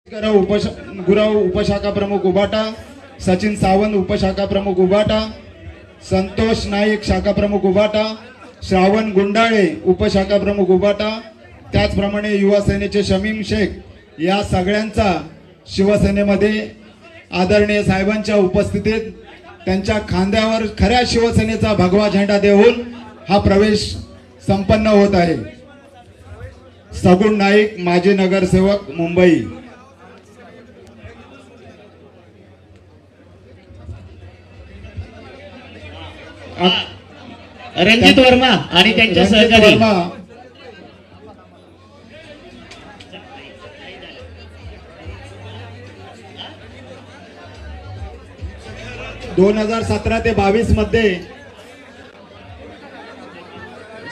गुरव उपशाखा प्रमुख उबाटा, सचिन सावंत उपशाखा प्रमुख उबाटा, संतोष नाईक शाखा प्रमुख उबाटा, श्रावण गुंडाळे उपशाखा प्रमुख उबाटा, त्याचप्रमाणे युवा सेनेचे शमीम शेख या सगळ्यांचा शिवसेनेमध्ये आदरणीय साहेबांच्या उपस्थितीत त्यांच्या खांद्यावर खऱ्या शिवसेनेचा भगवा झेंडा देऊन हा प्रवेश संपन्न होत आहे। सगुण नाईक माजी नगरसेवक मुंबई। रणजित वर्मा आणि त्यांच्या सहकारी 2017 ते 22 मध्ये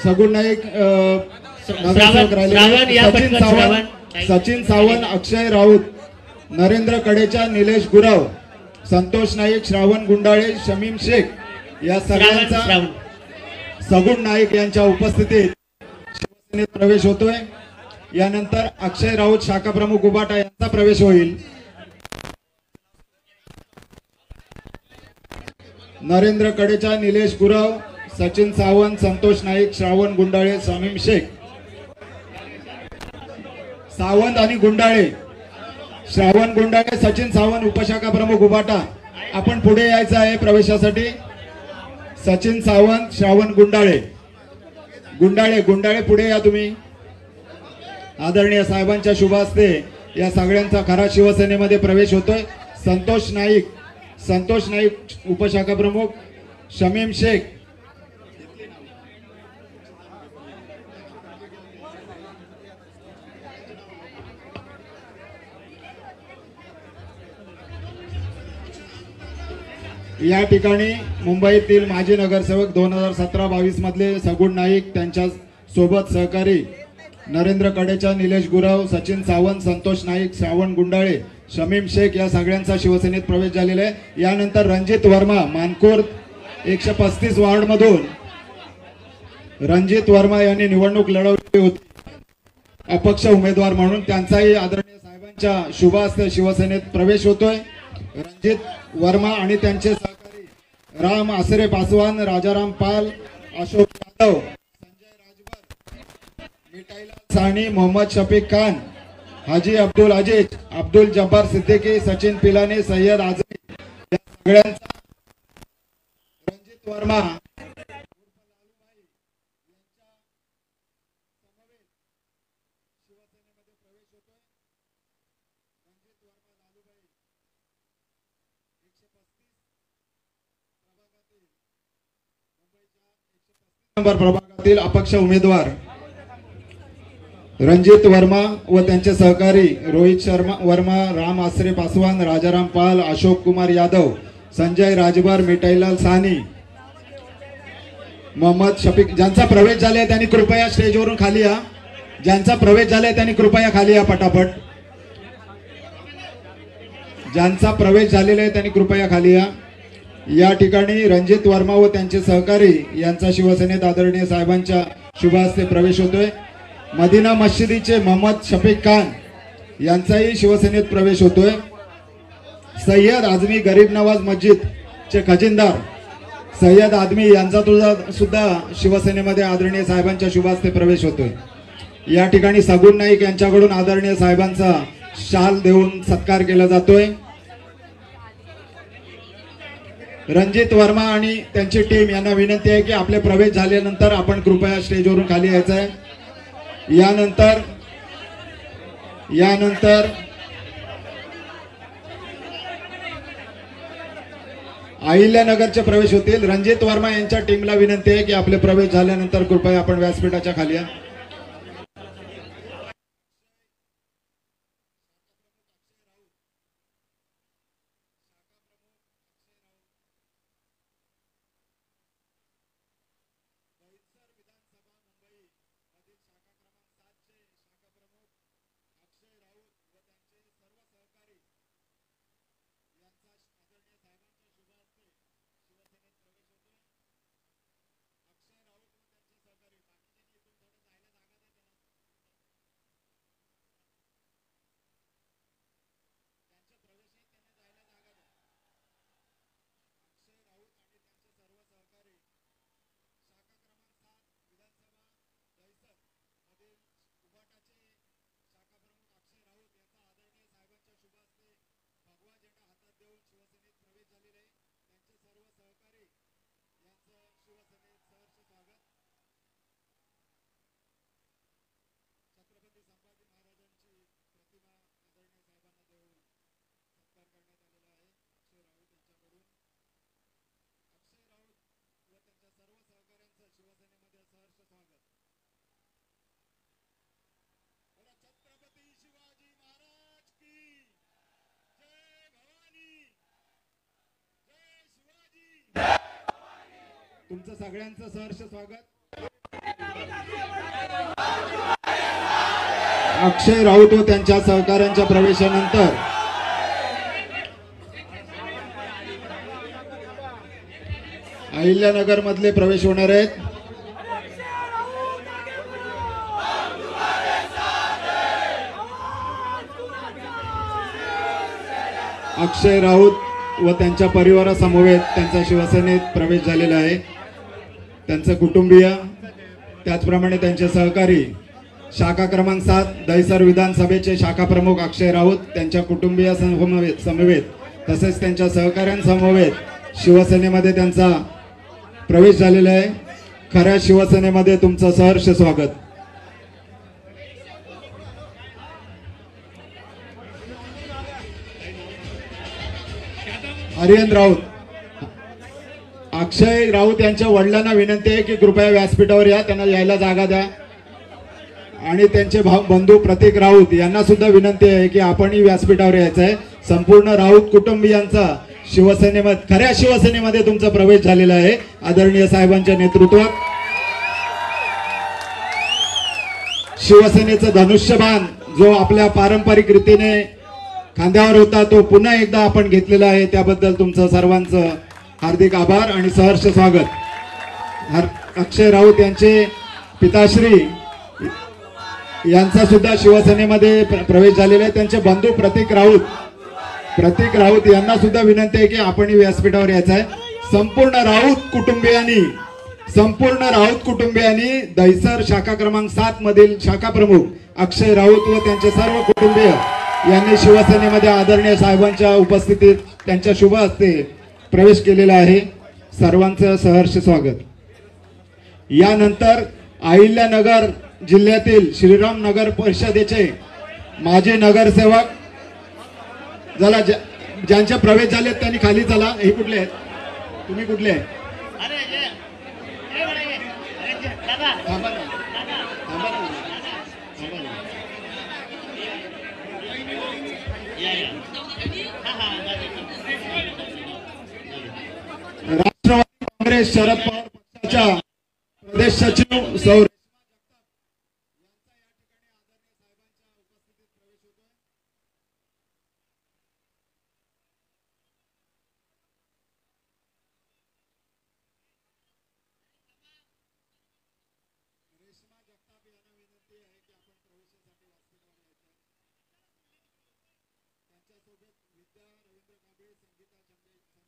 सगुण नाईक सचिन सावंत, अक्षय राऊत, नरेंद्र कडेचा, निलेश गुरव, संतोष नाईक, श्रावण गुंडाळे, शमीम शेख या सगळ्यांचा सगुण नाईक यांच्या उपस्थितीत शिवसेनेत प्रवेश होतोय। यानंतर अक्षय राऊत शाखा प्रमुख उबाटा यांचा प्रवेश होईल। नरेंद्र कडेचा, निलेश गुरव, सचिन सावंत, संतोष नाईक, श्रावण गुंडाळे, शमीम शेख। सावंत आणि गुंडाळे, श्रावण गुंडाळे, सचिन सावंत उपशाखा प्रमुख उबाटा, आपण पुढे यायचं आहे प्रवेशासाठी। सचिन सावंत, श्रावण गुंडाळे, गुंडाळे पुढे या तुम्ही। आदरणीय साहेबांच्या शुभ हस्ते या सगळ्यांचा खरा शिवसेनेमध्ये प्रवेश होतोय। संतोष नाईक उपशाखा प्रमुख, शमीम शेख, या ठिकाणी मुंबईतील माजी नगरसेवक 2017-22 मधले सगुण नाईक, त्यांच्या सोबत सहकारी नरेंद्र कडेचा, निलेश गुरव, सचिन सावंत, संतोष नाईक, श्रावण गुंडाळे, शमीम शेख या सगळ्यांचा शिवसेनेत प्रवेश झालेला आहे। यानंतर रणजित वर्मा, मानखुर्द 135 वार्ड मधून रणजित वर्मा यांनी निवडणूक लढवली होती अपक्ष उमेदवार म्हणून, त्यांचाही आदरणीय साहेबांच्या शुभ हस्ते शिवसेनेत प्रवेश होतोय। रणजित वर्मा आणि त्यांचे सहकारी राम आसरे पासवान, राजाराम पाल, अशोक यादव, संजय राजभर, मिठाईलाल साहनी, मोहम्मद शफीक खान, हाजी अब्दुल अजीज, अब्दुल जब्बार सिद्दीकी, सचिन पिलानी, सय्यद आझमी या सगळ्यांचा रणजित वर्मा नंबर प्रभागातील अपक्ष उमेदवार रणजित वर्मा व त्यांचे सहकारी रोहित वर्मा, राम आसरे पासवान, राजाराम पाल, अशोक कुमार यादव, संजय राजभर, मिठाईलाल साहनी, मोहम्मद शफीक, ज्यांचा प्रवेश झाले त्यांनी कृपया स्टेजवरून खाली या। ज्यांचा प्रवेश झाले त्यांनी कृपया खाली या पटापट। ज्यांचा प्रवेश झालेला आहे त्यांनी कृपया खाली या। या ठिकाणी रणजित वर्मा व त्यांचे सहकारी यांचा शिवसेनेत आदरणीय साहेबांच्या शुभ हस्ते प्रवेश होतोय। मदिना मशिदीचे मोहम्मद शफीक खान यांचाही शिवसेनेत प्रवेश होतोय। सय्यद आझमी गरीब नवाज मस्जिद चे खजिनदार सय्यद आझमी यांचा सुद्धा शिवसेनेमध्ये आदरणीय साहेबांच्या शुभ हस्ते प्रवेश होतोय। या ठिकाणी सगुण नाईक यांच्याकडून आदरणीय साहेबांचा शाल देऊन सत्कार केला जातोय। रणजित वर्मा आणि त्यांची टीम यांना विनंती आहे की आपले प्रवेश झाल्यानंतर आपण कृपया स्टेजवरून खाली यायचं आहे। यानंतर अहिल्यानगरचे प्रवेश होतील। रणजित वर्मा यांच्या टीमला विनंती आहे की आपले प्रवेश झाल्यानंतर कृपया आपण व्यासपीठाच्या खाली या। तुमचं सगळ्यांचं सहर्ष स्वागत. अक्षय राऊत व त्यांच्या सहकाऱ्यांच्या प्रवेशानंतर अहिल्यानगर मधले प्रवेश होणार आहेत. अक्षय राऊत व त्यांच्या परिवारासमवेत त्यांचा शिवसेनेत प्रवेश झालेला आहे. त्यांचं कुटुंबीय त्याचप्रमाणे त्यांचे सहकारी शाखा क्रमांक 7 दहिसर विधानसभेचे शाखा प्रमुख अक्षय राऊत त्यांच्या कुटुंबीय समवेत तसेच त्यांच्या सहकाऱ्यांसमवेत शिवसेनेमध्ये त्यांचा प्रवेश झालेला आहे. खऱ्या शिवसेनेमध्ये तुमचं सहर्ष स्वागत. आर्यन राऊत अक्षय राऊत यांच्या वडिलांना विनंती आहे की कृपया व्यासपीठावर या, त्यांना यायला जागा द्या. आणि त्यांचे बंधू प्रतीक राऊत यांना सुद्धा विनंती आहे की आपणही व्यासपीठावर यायचं आहे. संपूर्ण राऊत कुटुंबियांचा शिवसेनेमध्ये खऱ्या शिवसेनेमध्ये तुमचा प्रवेश झालेला आहे. आदरणीय साहेबांच्या नेतृत्वात शिवसेनेचं धनुष्यबाण जो आपल्या पारंपरिक रीतीने खांद्यावर होता तो पुन्हा एकदा आपण घेतलेला आहे. त्याबद्दल तुमचं सर्वांचं हार्दिक आभार आणि सहर्ष स्वागत. अक्षय राऊत यांचे पिताश्री यांचा सुद्धा शिवसेनेमध्ये प्रवेश झालेला आहे. त्यांचे बंधू प्रतीक राऊत यांना सुद्धा विनंती आहे की आपण व्यासपीठावर यायचं आहे. संपूर्ण राऊत कुटुंबियांनी दहिसर शाखा क्रमांक 7 मधील शाखा प्रमुख अक्षय राऊत व त्यांचे सर्व कुटुंबीय यांनी शिवसेनेमध्ये आदरणीय साहेबांच्या उपस्थितीत त्यांच्या शुभ हस्ते प्रवेश केलेला आहे. सर्वांचं सहर्ष स्वागत. यानंतर अहिल्यानगर जिल्ह्यातील श्रीराम नगर परिषदेचे माजी नगरसेवक ज्यांचे प्रवेश झाले त्यांनी खाली चला. हे कुठले आहेत? तुम्ही कुठले आहेत? राष्ट्रवादी काँग्रेस शरद पवार पक्षाच्या प्रदेश सचिव सौ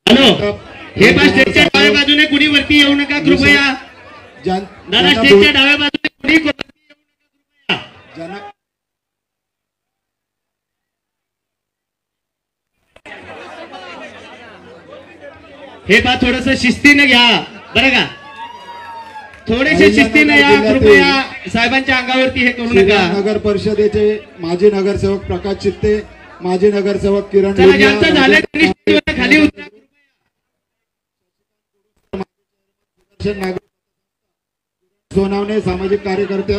हॅलो, हे बस स्टेजच्या डाव्या बाजूने कुणी वरती येऊ नका कृपया. दादा स्टेजच्या डाव्या बाजूने कुणी वरती येऊ नका कृपया. हे बा थोडस शिस्तीने घ्या बरं का. थोडेसे शिस्तीने या कृपया. साहेबांच्या अंगावरती हे करू नका. नगर परिषदेचे माजी नगरसेवक प्रकाश चित्ते, माजी नगरसेवक किरण ज्यांचं झालं खाली उतरा. सोनावणे सामाजिक कार्यकर्त्या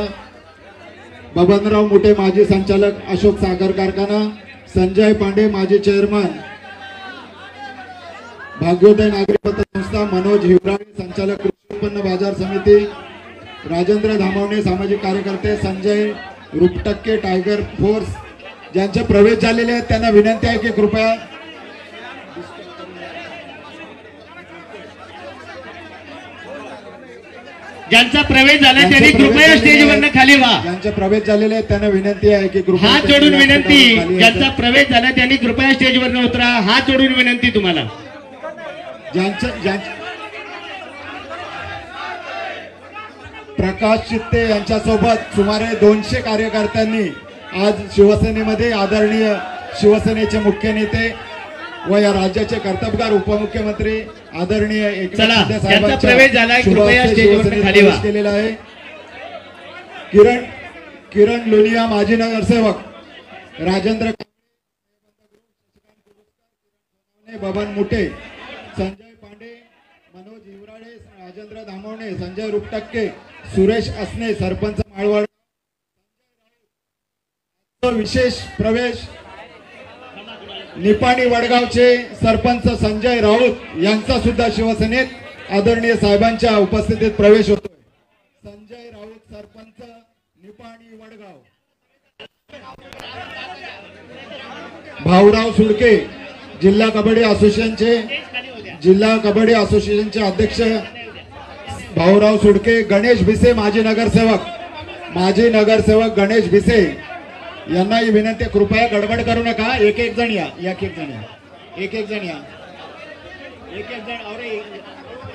बबनराव मुठे माजी संचालक अशोक सागर कारखाना, संजय पांडे माजी चेअरमन भाग्योदय नागरी पतसंस्था, मनोज हिवराळे संचालक कृषी उत्पन्न बाजार समिती, राजेंद्र धामवणे सामाजिक कार्यकर्ते, संजय रुपटक्के टायगर फोर्स ज्यांचे प्रवेश झालेले आहेत त्यांना विनंती आहे की कृपया ज्यांचा प्रवेश झाला त्यांनी कृपया स्टेजवरनं खाली व्हा. ज्यांचे प्रवेश झालेले आहेत त्यांना विनंती आहे की कृपया हात जोडून विनंती. ज्यांचा प्रवेश झाला त्यांनी कृपया स्टेजवरनं उतरा. हात जोडून विनंती तुम्हाला. प्रकाश चित्ते यांच्यासोबत सुमारे 200 कार्यकर्त्यांनी आज शिवसेनेमध्ये आदरणीय शिवसेनेचे मुख्य नेते व या राज्याचे कर्तबगार उपमुख्यमंत्री आदरणीय एकनाथ शिंदे ज्यांचा प्रवेश झाला कृपया स्टेजवरनं खाली व्हा. केलेला आहे. किरण लोलिया माजी नगरसेवक, राजेंद्र बबन मुठे, संजय पांडे, मनोज हिवराळे, राजेंद्र धामवणे, संजय रुपटक्के, सुरेश असने सरपंच माळवड. विशेष प्रवेश निपाणी वडगावचे सरपंच संजय राऊत यांचा सुद्धा शिवसेनेत आदरणीय साहेबांच्या उपस्थितीत प्रवेश होतोय. संजय राऊत सरपंच निपाणी वडगाव. भाऊराव सुडके जिल्हा कबड्डी असोसिएशनचे अध्यक्ष भाऊराव सुडके. गणेश भिसे माजी नगरसेवक गणेश भिसे यांना ही विनंती, कृपया गडबड करू नका. एक एक जण या. अरे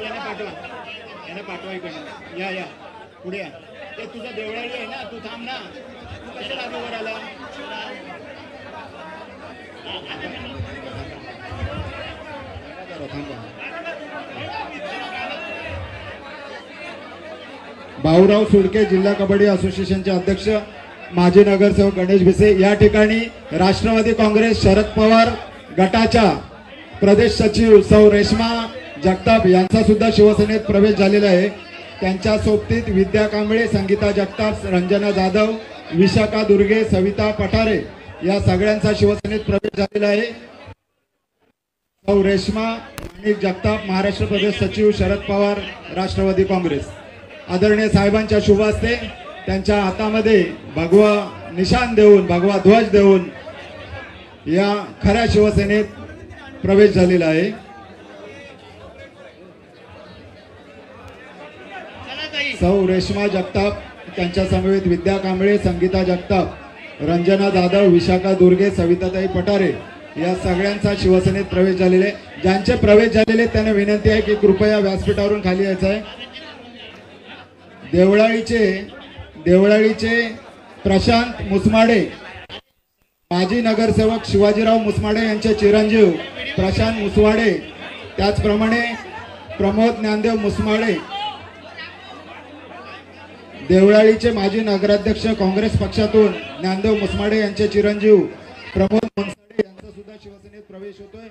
यांना पाठवा इकडनं. या पुढे या. ते तुझा देवळाली आहे ना, तू थांब ना. कशाला आधी वर आला? भाऊराव सुडके जिल्हा कबड्डी असोसिएशनचे अध्यक्ष माजी नगरसेवक गणेश भिसे. या ठिकाणी राष्ट्रवादी काँग्रेस शरद पवार गटाच्या प्रदेश सचिव सौ रेश्मा जगताप यांचा सुद्धा शिवसेनेत प्रवेश झालेला आहे. त्यांच्या सोबतीत विद्या कांबळे, संगीता जगताप, रंजना जाधव, विशाखा दुर्गे, सविता पठारे या सगळ्यांचा शिवसेनेत प्रवेश झालेला आहे. सौ रेश्मा आणि जगताप महाराष्ट्र प्रदेश सचिव शरद पवार राष्ट्रवादी काँग्रेस. आदरणीय साहेबांच्या शुभ हस्ते त्यांच्या हातामध्ये भगवा निशाण देऊन, भगवा ध्वज देऊन या खऱ्या शिवसेनेत प्रवेश झालेला आहे. सौ रेश्मा जगताप, त्यांच्या समवेत विद्या कांबळे, संगीता जगताप, रंजना जाधव, विशाखा दुर्गे, सविताताई पठारे या सगळ्यांचा शिवसेनेत प्रवेश झालेला आहे. ज्यांचे प्रवेश झालेले त्यांना विनंती आहे की कृपया व्यासपीठावरून खाली यायचं आहे. देवळाळीचे प्रशांत मुसमाडे, माजी नगरसेवक शिवाजीराव मुसमाडे यांचे चिरंजीव प्रशांत मुसवाडे, त्याचप्रमाणे प्रमोद ज्ञानदेव मुसमाडे. देवळाळीचे माजी नगराध्यक्ष काँग्रेस पक्षातून ज्ञानदेव मुसमाडे यांचे चिरंजीव प्रमोद मनसाडे यांचा सुद्धा शिवसेनेत प्रवेश होतोय.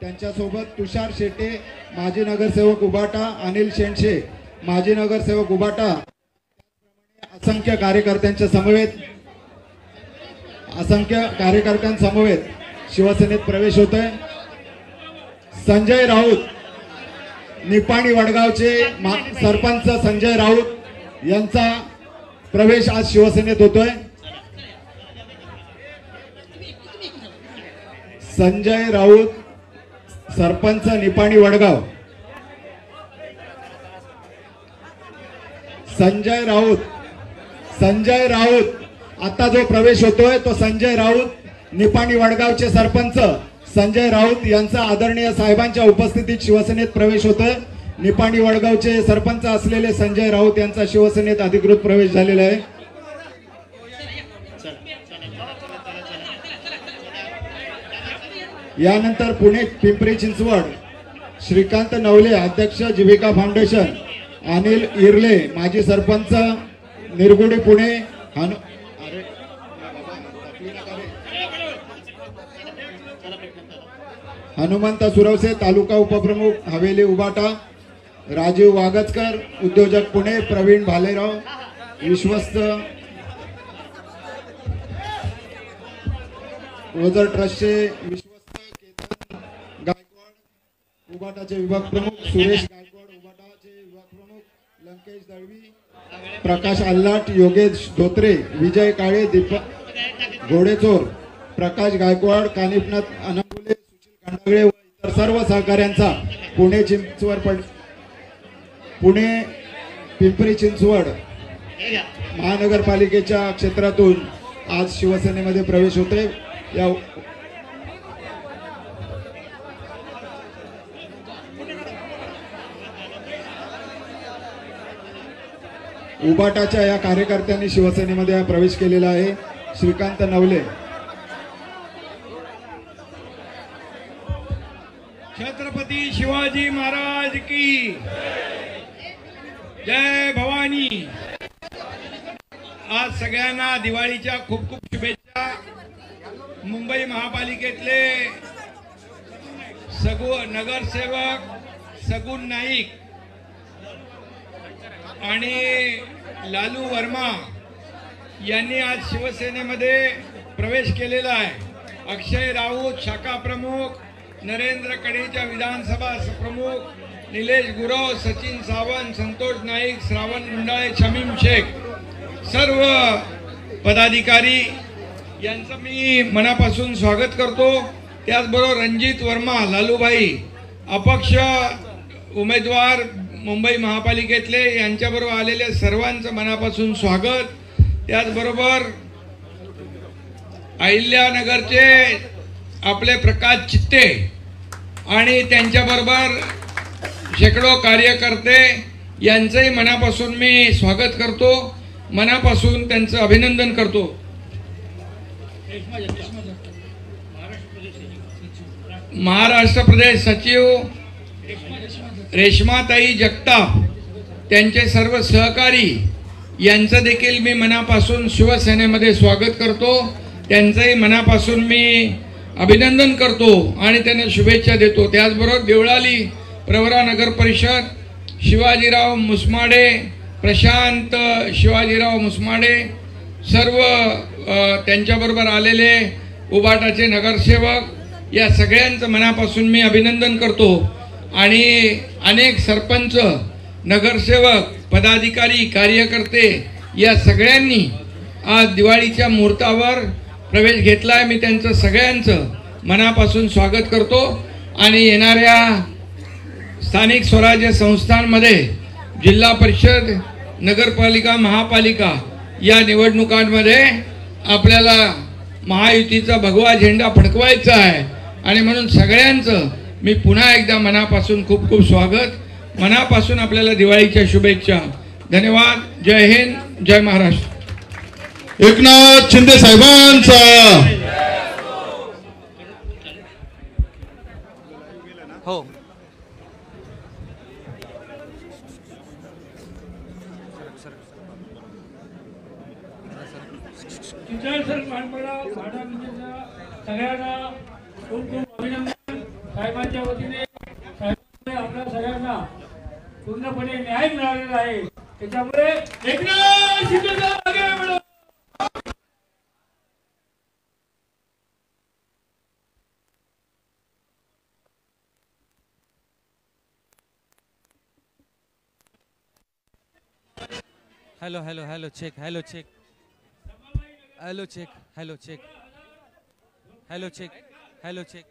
त्यांच्यासोबत तुषार शेटे माजी नगरसेवक उबाटा, अनिल शेंडशे माजी नगरसेवक उबाटा, असंख्य कार्यकर्त्यांसमवेत शिवसेनेत प्रवेश होतोय. संजय राऊत निपाणी वडगावचे सरपंच संजय राऊत यांचा प्रवेश आज शिवसेनेत होतोय. संजय राऊत सरपंच निपाणी वडगाव. संजय राऊत आता जो प्रवेश होतोय तो संजय राऊत निपाणी वडगावचे सरपंच संजय राऊत यांचा आदरणीय साहेबांच्या उपस्थितीत शिवसेनेत प्रवेश होतोय. निपाणी वडगावचे सरपंच असलेले संजय राऊत यांचा शिवसेनेत अधिकृत प्रवेश झालेला आहे. यानंतर पुणे पिंपरी चिंचवड श्रीकांत नवले अध्यक्ष जीविका फाउंडेशन, अनिल इरले माजी सरपंच निरगुडी पुणे, हनुमंत सुरवसे तालुका उपप्रमुख हवेली उबाटा, राजीव वागचकर उद्योजक पुणे, प्रवीण भालेराव विश्वस्त ओझर ट्रस्टचे विश्वस्त, केतन गायकवाड उबाटाचे विभाग प्रमुख, सुरेश गायकवाड उबाटाचे विभाग प्रमुख, लंकेश दळवी, प्रकाश आल्लाट, योगेश धोत्रे, विजय काळे, दीपक घोडेचोर, प्रकाश गायकवाड, कानिफनाथ अनापुले, सुशील कांडगळे व इतर सर्व सहकाऱ्यांचा पुणे पिंपरी चिंचवड महानगरपालिकेच्या क्षेत्रातून आज शिवसेनेमध्ये प्रवेश होते. या उबाटाच्या या कार्यकर्त्यांनी शिवसेनेमध्ये प्रवेश केलेला आहे. श्रीकांत नवले. छत्रपती शिवाजी महाराज की जय भवानी. आज सगळ्यांना दिवाळीच्या खूप खूप शुभेच्छा. मुंबई महापालिकेतले नगरसेवक सगुण नाईक आणि लालू वर्मा यांनी आज शिवसेनेमध्ये प्रवेश केलेला आहे. अक्षय राऊत शाखा प्रमुख, नरेंद्र कडेच्या विधानसभा प्रमुख, निलेश गुरव, सचिन सावंत, संतोष नाईक, श्रावण गुंडाळे, शमीम शेख, सर्व पदाधिकारी यांचं मी मनापासून स्वागत करतो. त्याचबरोबर रणजित वर्मा, लालूभाई अपक्ष उमेदवार मुंबई महापालिकेतले यांच्याबरोबर आलेल्या सर्वांचं मनापासून स्वागत. त्याचबरोबर अहिल्यानगरचे आपले प्रकाश चित्ते आणि त्यांच्याबरोबर शेकडो कार्यकर्ते यांचंही मनापासून मी स्वागत करतो, मनापासून त्यांचं अभिनंदन करतो. महाराष्ट्र प्रदेश सचिव रेश्माताई जगताप, त्यांचे सर्व सहकारी यांचं देखील मी मनापासून शिवसेनेमध्ये स्वागत करतो. त्यांचंही मनापासून मी अभिनंदन करतो आणि त्यांना शुभेच्छा देतो. त्याचबरोबर देवळाली प्रवरा नगर परिषद, शिवाजीराव मुसमाडे, प्रशांत शिवाजीराव मुसमाडे, सर्व त्यांच्याबरोबर आलेले उबाटाचे नगरसेवक, या सगळ्यांचं मनापासून मी अभिनंदन करतो. आणि अनेक सरपंच, नगरसेवक, पदाधिकारी, कार्यकर्ते या सगळ्यांनी आज दिवाळीच्या मुहूर्तावर प्रवेश घेतला आहे. मी त्यांचं सगळ्यांचं मनापासून स्वागत करतो. आणि येणाऱ्या स्थानिक स्वराज्य संस्थांमध्ये जिल्हा परिषद, नगरपालिका, महापालिका या निवडणुकांमध्ये आपल्याला महायुतीचा भगवा झेंडा फडकवायचा आहे. आणि म्हणून सगळ्यांचं मी पुन्हा एकदा मनापासून खूप खूप स्वागत, मनापासून आपल्याला दिवाळीच्या शुभेच्छा. धन्यवाद. जय हिंद, जय महाराष्ट्र. एकनाथ शिंदे साहेबांचा. हो सगळ्यांना खूप खूप अभिनंदन. साहेबांच्या वतीने आपल्या सगळ्यांना पूर्णपणे न्याय मिळालेला आहे. त्याच्यामुळे एकनाथ शिंदे साहेब आगे बढ़ो. Hello hello hello check, hello check, hello check, hello check, hello check, hello check,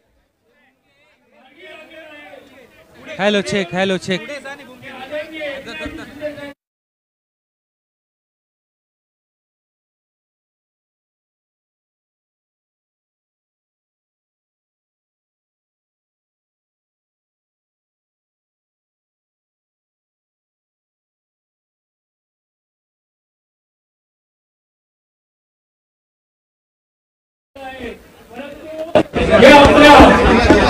hello check, hello check. या आपल्या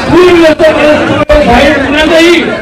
पूर्ण जाहीर होण्यातही